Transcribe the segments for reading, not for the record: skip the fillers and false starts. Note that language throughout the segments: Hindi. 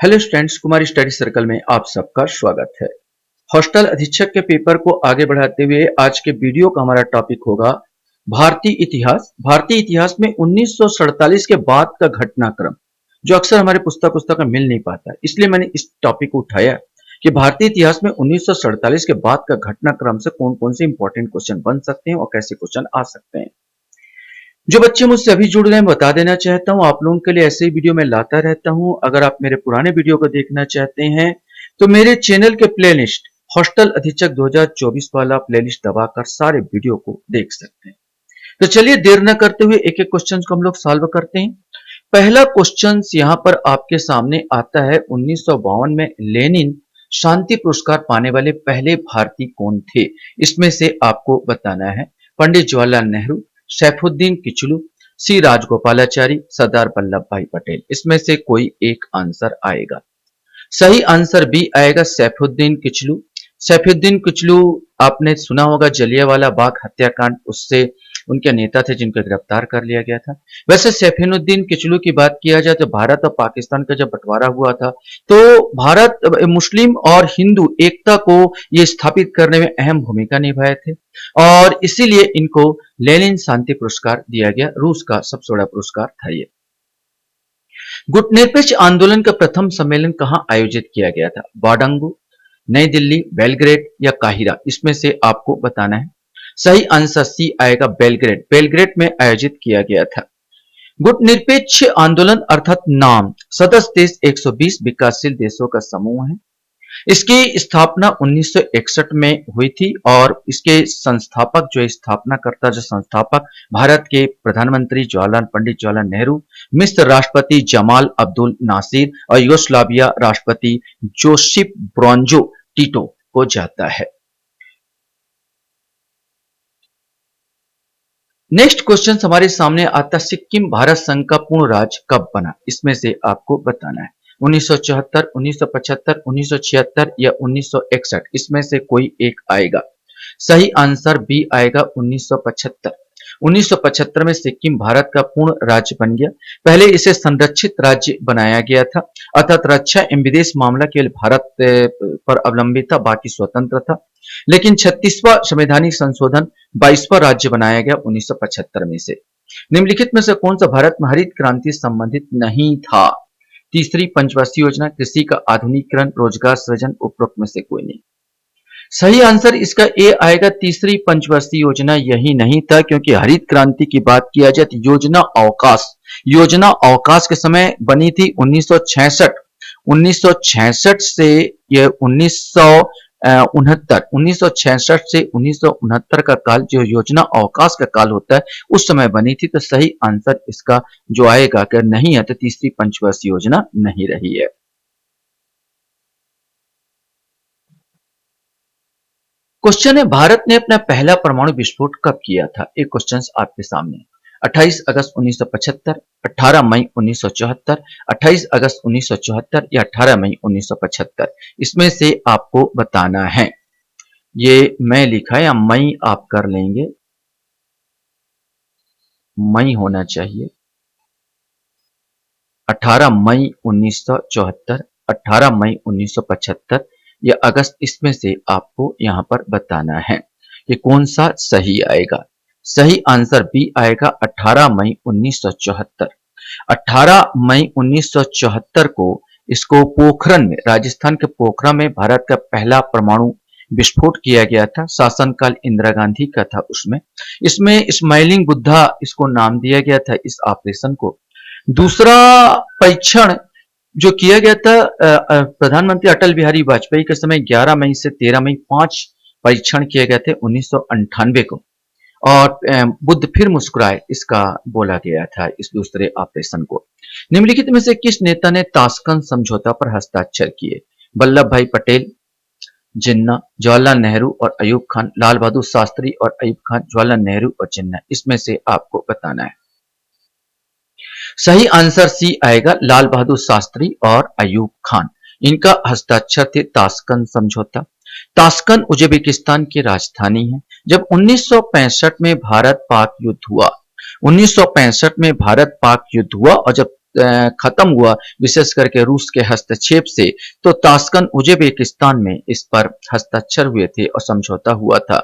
हेलो स्टूडेंट्स, कुमारी स्टडी सर्कल में आप सबका स्वागत है। हॉस्टल अधीक्षक के पेपर को आगे बढ़ाते हुए आज के वीडियो का हमारा टॉपिक होगा भारतीय इतिहास। भारतीय इतिहास में 1947 के बाद का घटनाक्रम, जो अक्सर हमारे पुस्तक में मिल नहीं पाता, इसलिए मैंने इस टॉपिक को उठाया कि भारतीय इतिहास में 1947 के बाद का घटनाक्रम से कौन कौन से इंपॉर्टेंट क्वेश्चन बन सकते हैं और कैसे क्वेश्चन आ सकते हैं। जो बच्चे मुझसे अभी जुड़ रहे हैं, बता देना चाहता हूं, आप लोगों के लिए ऐसे ही वीडियो मैं लाता रहता हूं। अगर आप मेरे पुराने वीडियो को देखना चाहते हैं तो मेरे चैनल के प्लेलिस्ट हॉस्टल अधीक्षक 2024 वाला प्लेलिस्ट दबाकर सारे वीडियो को देख सकते हैं। तो चलिए देर न करते हुए एक एक क्वेश्चन को हम लोग सॉल्व करते हैं। पहला क्वेश्चन यहां पर आपके सामने आता है, 1952 में लेनिन शांति पुरस्कार पाने वाले पहले भारतीय कौन थे? इसमें से आपको बताना है पंडित जवाहरलाल नेहरू, सैफुद्दीन किचलू, सी राजगोपालाचारी, सरदार वल्लभ भाई पटेल। इसमें से कोई एक आंसर आएगा। सही आंसर बी आएगा, सैफुद्दीन किचलू। सैफुद्दीन किचलू आपने सुना होगा, जलियांवाला बाग हत्याकांड, उससे उनके नेता थे जिनको गिरफ्तार कर लिया गया था। वैसे सैफुद्दीन किचलू की बात किया जाए तो भारत और पाकिस्तान का जब बंटवारा हुआ था तो भारत मुस्लिम और हिंदू एकता को ये स्थापित करने में अहम भूमिका निभाए थे और इसीलिए इनको लेनिन शांति पुरस्कार दिया गया। रूस का सबसे बड़ा पुरस्कार था ये। गुटनिरपेक्ष आंदोलन का प्रथम सम्मेलन कहां आयोजित किया गया था? बाडांगू, नई दिल्ली, बेलग्रेड या काहिरा? इसमें से आपको बताना है। सही आंसर सी आएगा, बेलग्रेड। बेलग्रेड में आयोजित किया गया था। गुटनिरपेक्ष आंदोलन अर्थात नाम, सदस्य देश 120 विकासशील देशों का समूह है। इसकी स्थापना 1961 में हुई थी और इसके संस्थापक जो संस्थापक भारत के प्रधानमंत्री पंडित जवाहरलाल नेहरू, मिस्र राष्ट्रपति जमाल अब्दुल नासिर और यूगोस्लाविया राष्ट्रपति जोसेफ ब्रोंजो टिटो को जाता है। नेक्स्ट क्वेश्चन हमारे सामने आता, सिक्किम भारत संघ का पूर्ण राज्य कब बना? इसमें से आपको बताना है। 1974, 1975, 1976 या 1961? इसमें से कोई एक आएगा। सही आंसर बी आएगा, 1975। 1975 में सिक्किम भारत का पूर्ण राज्य बन गया। पहले इसे संरक्षित राज्य बनाया गया था, अर्थात रक्षा एवं विदेश मामला केवल भारत पर अवलंबित था, बाकी स्वतंत्र था। लेकिन 36वां संवैधानिक संशोधन 22वां राज्य बनाया गया 1975 में से। निम्नलिखित में से कौन सा भारत में हरित क्रांति संबंधित नहीं था? तीसरी पंचवर्षीय योजना, कृषि का आधुनिकीकरण, रोजगार सृजन, उपरोक्त में से कोई नहीं। सही आंसर इसका ए आएगा, तीसरी पंचवर्षीय योजना यही नहीं था, क्योंकि हरित क्रांति की बात किया जाए तो योजना अवकाश के समय बनी थी 1966 से यह 1966 से 1969 का काल जो योजना अवकाश का काल होता है उस समय बनी थी। तो सही आंसर इसका जो आएगा, अगर नहीं है तो तीसरी पंचवर्षीय योजना नहीं रही है। क्वेश्चन है, भारत ने अपना पहला परमाणु विस्फोट कब किया था? एक क्वेश्चन आपके सामने। 28 अगस्त 1975, 18 मई 1974, 28 अगस्त 1974 या 18 मई 1975? इसमें से आपको बताना है। ये मैं लिखा है या मई आप कर लेंगे? मई होना चाहिए। 18 मई 1974, 18 मई 1975 या अगस्त? इसमें से आपको यहां पर बताना है कि कौन सा सही आएगा। सही आंसर बी आएगा, 18 मई 1974। 18 मई 1974 को इसको पोखरण में, राजस्थान के पोखरण में भारत का पहला परमाणु विस्फोट किया गया था। शासनकाल इंदिरा गांधी का था इसमें स्माइलिंग बुद्धा इसको नाम दिया गया था इस ऑपरेशन को। दूसरा परीक्षण जो किया गया था प्रधानमंत्री अटल बिहारी वाजपेयी के समय 11 मई से 13 मई 5 परीक्षण किए गए थे 1998 को, और बुद्ध फिर मुस्कुराए इसका बोला गया था इस दूसरे ऑपरेशन को। निम्नलिखित में से किस नेता ने ताशकंद समझौता पर हस्ताक्षर किए? वल्लभ भाई पटेल, जिन्ना, जवाहरलाल नेहरू और अयूब खान, लाल बहादुर शास्त्री और अयूब खान, जवाहरलाल नेहरू और जिन्ना? इसमें से आपको बताना है। सही आंसर सी आएगा, लाल बहादुर शास्त्री और अयूब खान, इनका हस्ताक्षर थे ताशकंद समझौता। ताशकंद उज्बेकिस्तान की राजधानी है। जब 1965 में भारत पाक युद्ध हुआ, 1965 में भारत पाक युद्ध हुआ और जब खत्म हुआ, विशेष करके रूस के हस्तक्षेप से, तो ताशकंद उज़्बेकिस्तान में इस पर हस्ताक्षर हुए थे और समझौता हुआ था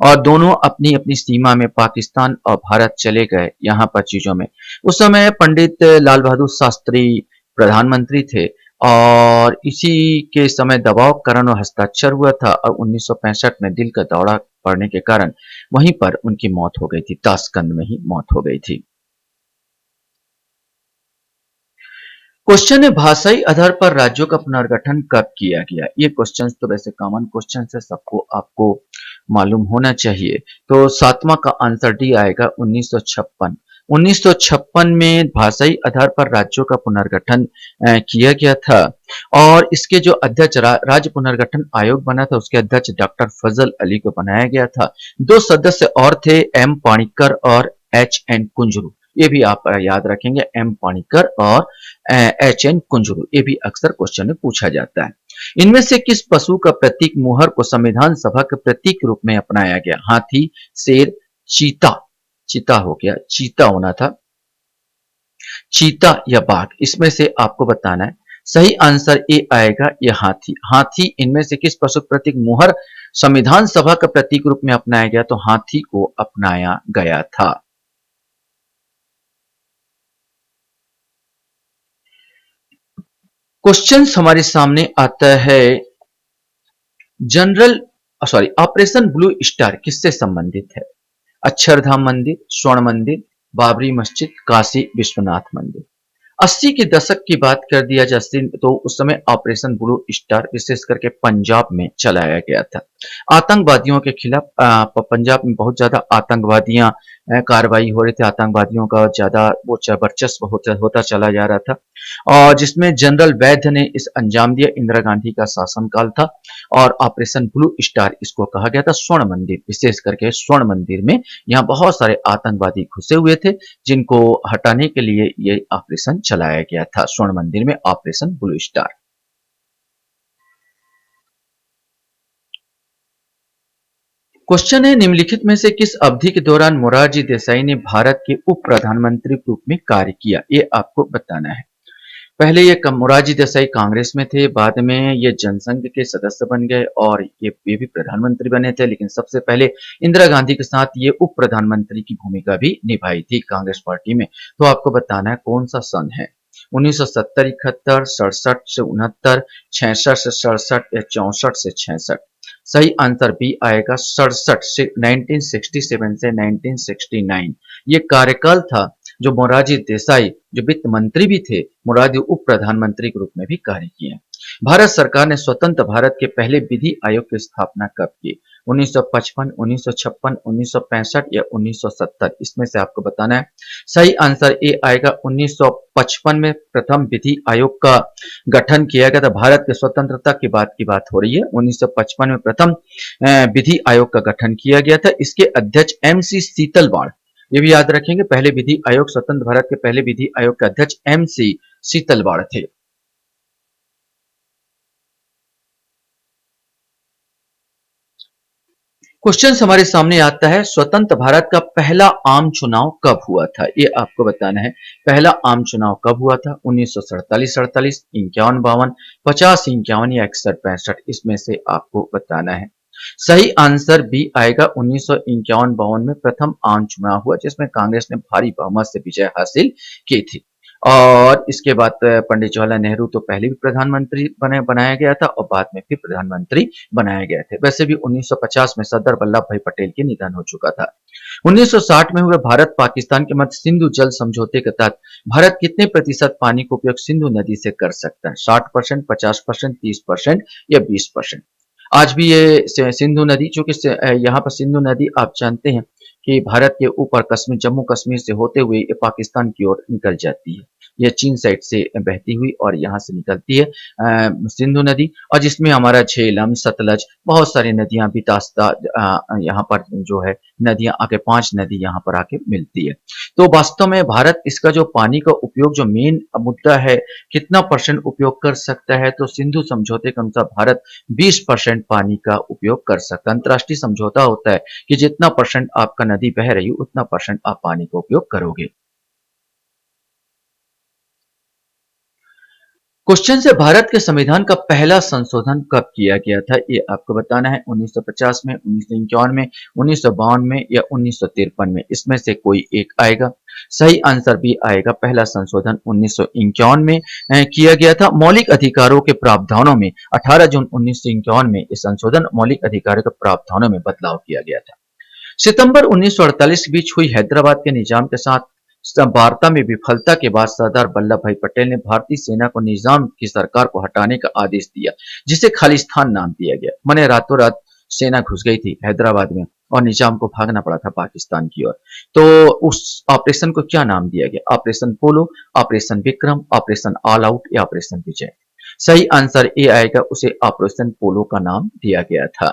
और दोनों अपनी अपनी सीमा में पाकिस्तान और भारत चले गए यहाँ पर चीजों में। उस समय पंडित लाल बहादुर शास्त्री प्रधानमंत्री थे और इसी के समय दबाव कारण और हस्ताक्षर हुआ था और 1965 में दिल का दौरा पड़ने के कारण वहीं पर उनकी मौत हो गई थी, ताशकंद में ही मौत हो गई थी। क्वेश्चन है, भाषाई आधार पर राज्यों का पुनर्गठन कब किया गया? ये क्वेश्चन तो वैसे कॉमन क्वेश्चन है, सबको आपको मालूम होना चाहिए। तो सातवां का आंसर डी आएगा 1956। 1956 में भाषाई आधार पर राज्यों का पुनर्गठन किया गया था और इसके जो अध्यक्ष राज्य पुनर्गठन आयोग बना था उसके अध्यक्ष डॉक्टर फजल अली को बनाया गया था। दो सदस्य और थे, एम पाणिक्कर और एच एन कुंजरू। ये भी आप याद रखेंगे, एम पाणिक्कर और एच एन कुंजरू, ये भी अक्सर क्वेश्चन में पूछा जाता है। इनमें से किस पशु का प्रतीक मुहर को संविधान सभा के प्रतीक रूप में अपनाया गया? हाथी, शेर, चीता। चीता हो गया, चीता होना था, चीता या बाघ, इसमें से आपको बताना है। सही आंसर ए आएगा, ये हाथी। हाथी इनमें से किस पशु प्रतीक मुहर संविधान सभा का प्रतीक रूप में अपनाया गया? तो हाथी को अपनाया गया था। क्वेश्चन हमारे सामने आता है, general sorry operation blue star किससे संबंधित है? अक्षरधाम मंदिर, स्वर्ण मंदिर, बाबरी मस्जिद, काशी विश्वनाथ मंदिर। 80 के दशक की बात कर दिया जाए तो उस समय ऑपरेशन ब्लू स्टार विशेष करके पंजाब में चलाया गया था। आतंकवादियों के खिलाफ पंजाब में बहुत ज्यादा आतंकवादियां कार्रवाई हो रही थी, आतंकवादियों का ज्यादा वो वर्चस्व होता चला जा रहा था और जिसमें जनरल वैद्य ने इस अंजाम दिया। इंदिरा गांधी का शासनकाल था और ऑपरेशन ब्लू स्टार इसको कहा गया था। स्वर्ण मंदिर, विशेष करके स्वर्ण मंदिर में यहाँ बहुत सारे आतंकवादी घुसे हुए थे जिनको हटाने के लिए ये ऑपरेशन चलाया गया था, स्वर्ण मंदिर में ऑपरेशन ब्लू स्टार। क्वेश्चन है, निम्नलिखित में से किस अवधि के दौरान मोरारजी देसाई ने भारत के उप प्रधानमंत्री के रूप में कार्य किया? ये आपको बताना है। पहले ये मोरारजी देसाई कांग्रेस में थे, बाद में ये जनसंघ के सदस्य बन गए और ये भी प्रधानमंत्री बने थे, लेकिन सबसे पहले इंदिरा गांधी के साथ ये उप प्रधानमंत्री की भूमिका भी निभाई थी कांग्रेस पार्टी में। तो आपको बताना है कौन सा सन है, 1970, 71, 67 से 69, 66 से 67 या 64 से 66। सही आंसर बी आएगा 67 से 1967 से 1969। ये कार्यकाल था जो मोरारजी देसाई जो वित्त मंत्री भी थे, मोरारजी उप प्रधानमंत्री के रूप में भी कार्य किए। भारत सरकार ने स्वतंत्र भारत के पहले विधि आयोग की स्थापना कब की? 1955, 1956, 1965 या 1970? इसमें से आपको बताना है। सही आंसर ए आएगा 1955 में प्रथम विधि आयोग का गठन किया गया था। भारत के स्वतंत्रता के बाद की बात हो रही है। 1955 में प्रथम विधि आयोग का गठन किया गया था। इसके अध्यक्ष एम सी शीतलवाड़, ये भी याद रखेंगे, पहले विधि आयोग, स्वतंत्र भारत के पहले विधि आयोग के अध्यक्ष एम सी शीतलवाड़ थे। क्वेश्चन हमारे सामने आता है, स्वतंत्र भारत का पहला आम चुनाव कब हुआ था? ये आपको बताना है। पहला आम चुनाव कब हुआ था? 1947, 48, 51, 52, 50, 51 या 61, 65? इसमें से आपको बताना है। सही आंसर बी आएगा 1951-52 में प्रथम आम चुनाव हुआ जिसमें कांग्रेस ने भारी बहुमत से विजय हासिल की थी। और इसके बाद पंडित जवाहरलाल नेहरू तो पहले भी प्रधानमंत्री बनाया गया था और बाद में फिर प्रधानमंत्री बनाए गए थे। वैसे भी 1950 में सरदार वल्लभ भाई पटेल के निधन हो चुका था। 1960 में हुए भारत पाकिस्तान के मध्य सिंधु जल समझौते के तहत भारत कितने प्रतिशत पानी का उपयोग सिंधु नदी से कर सकता है? 60%, 50%, 30% या 20%? आज भी ये सिंधु नदी, चूंकि यहाँ पर सिंधु नदी आप जानते हैं कि भारत के ऊपर कश्मीर, जम्मू कश्मीर से होते हुए ये पाकिस्तान की ओर निकल जाती है। यह चीन साइड से बहती हुई और यहाँ से निकलती है सिंधु नदी, और जिसमें हमारा झेलम, सतलज, बहुत सारी नदियां भी तास्ता यहाँ पर जो है नदियां आके 5 नदी यहाँ पर आके मिलती है। तो वास्तव में भारत इसका जो पानी का उपयोग जो मेन मुद्दा है, कितना परसेंट उपयोग कर सकता है, तो सिंधु समझौते के अनुसार भारत 20% पानी का उपयोग कर सकता है। अंतर्राष्ट्रीय समझौता होता है कि जितना परसेंट आपका नदी बह रही है उतना परसेंट आप पानी का उपयोग करोगे। क्वेश्चन है भारत के संविधान का पहला संशोधन कब किया गया था, ये आपको बताना है। 1950 में, 1951 में, 1952 में या 1953 में, इसमें से कोई एक आएगा। सही आंसर भी आएगा, पहला संशोधन 1951 में किया गया था। मौलिक अधिकारों के प्रावधानों में 18 जून 1951 में इस संशोधन मौलिक अधिकारों के प्रावधानों में बदलाव किया गया था। सितंबर 1948 के बीच हुई हैदराबाद के निजाम के साथ वार्ता में विफलता के बाद सरदार वल्लभ भाई पटेल ने भारतीय सेना को निजाम की सरकार को हटाने का आदेश दिया, जिसे खालिस्तान नाम दिया गया। माने रातों रात सेना घुस गई थी हैदराबाद में और निजाम को भागना पड़ा था पाकिस्तान की ओर। तो उस ऑपरेशन को क्या नाम दिया गया? Operation polo, operation Vikram, operation all out या ऑपरेशन विजय। सही आंसर ए आएगा, उसे ऑपरेशन पोलो का नाम दिया गया था।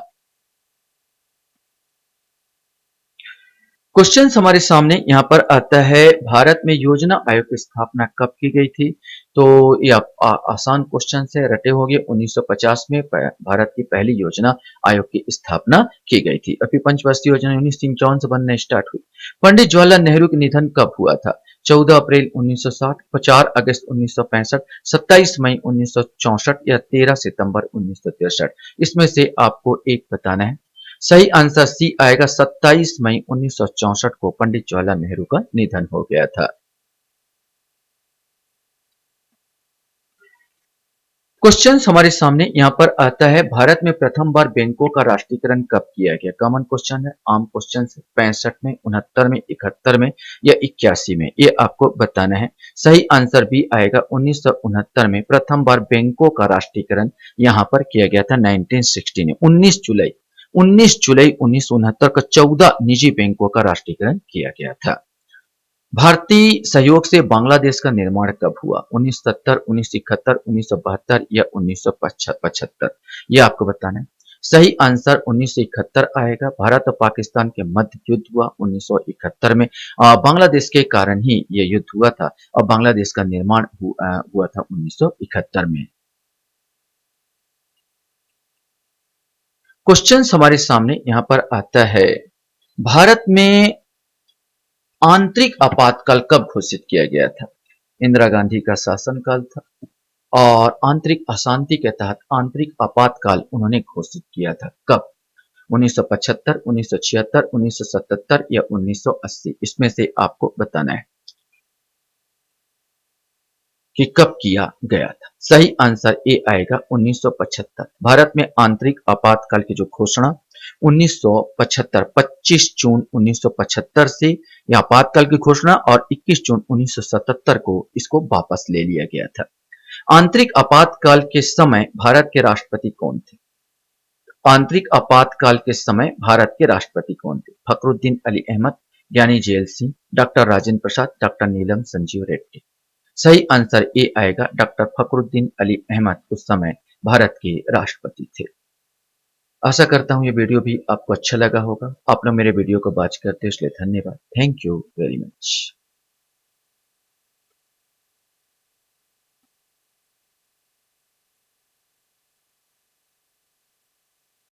क्वेश्चन हमारे सामने यहाँ पर आता है, भारत में योजना आयोग की स्थापना कब की गई थी? तो ये आसान क्वेश्चन से रटे होंगे। 1950 में भारत की पहली योजना आयोग की स्थापना की गई थी। अभी पंचवर्षीय योजना 1951 से बनना स्टार्ट हुई। पंडित जवाहरलाल नेहरू का निधन कब हुआ था? 14 अप्रैल 1960, 4 अगस्त 1965, 27 मई 1964 या 13 सितंबर 1963। इसमें से आपको एक बताना है। सही आंसर सी आएगा, 27 मई 1964 को पंडित जवाहरलाल नेहरू का निधन हो गया था। क्वेश्चन हमारे सामने यहाँ पर आता है, भारत में प्रथम बार बैंकों का राष्ट्रीयकरण कब किया गया? कॉमन क्वेश्चन है, आम क्वेश्चन है। 65 में, 69 में, 71 में या 81 में, ये आपको बताना है। सही आंसर भी आएगा, 1969 में प्रथम बार बैंकों का राष्ट्रीयकरण यहाँ पर किया गया था। 1960 में 19 जुलाई 1969 को 14 निजी बैंकों का राष्ट्रीयकरण किया गया था। भारतीय सहयोग से बांग्लादेश का निर्माण कब हुआ? 1970, 1971, 1972 या 1975? ये आपको बताना है। सही आंसर 1971 आएगा। भारत और पाकिस्तान के मध्य युद्ध हुआ 1971 में। बांग्लादेश के कारण ही ये युद्ध हुआ था और बांग्लादेश का निर्माण हुआ था 1971 में। क्वेश्चन हमारे सामने यहाँ पर आता है, भारत में आंतरिक आपातकाल कब घोषित किया गया था? इंदिरा गांधी का शासनकाल था और आंतरिक अशांति के तहत आंतरिक आपातकाल उन्होंने घोषित किया था। कब? 1975, 1976, 1977 या 1980? इसमें से आपको बताना है कि कब किया गया था। सही आंसर ए आएगा, 1975। भारत में आंतरिक आपातकाल की जो घोषणा 1975, 25 जून 1975 से यह आपातकाल की घोषणा और 21 जून 1977 को इसको वापस ले लिया गया था। आंतरिक आपातकाल के समय भारत के राष्ट्रपति कौन थे? आंतरिक आपातकाल के समय भारत के राष्ट्रपति कौन थे? फखरुद्दीन अली अहमद, ज्ञानी jail Singh, doctor Rajendra Prasad, doctor नीलम संजीव रेड्डी। सही आंसर ए आएगा, डॉक्टर फखरुद्दीन अली अहमद उस समय भारत के राष्ट्रपति थे। आशा करता हूं ये वीडियो भी आपको अच्छा लगा होगा। आप लोग मेरे वीडियो को वॉच करते हो इसलिए धन्यवाद। Thank you very much.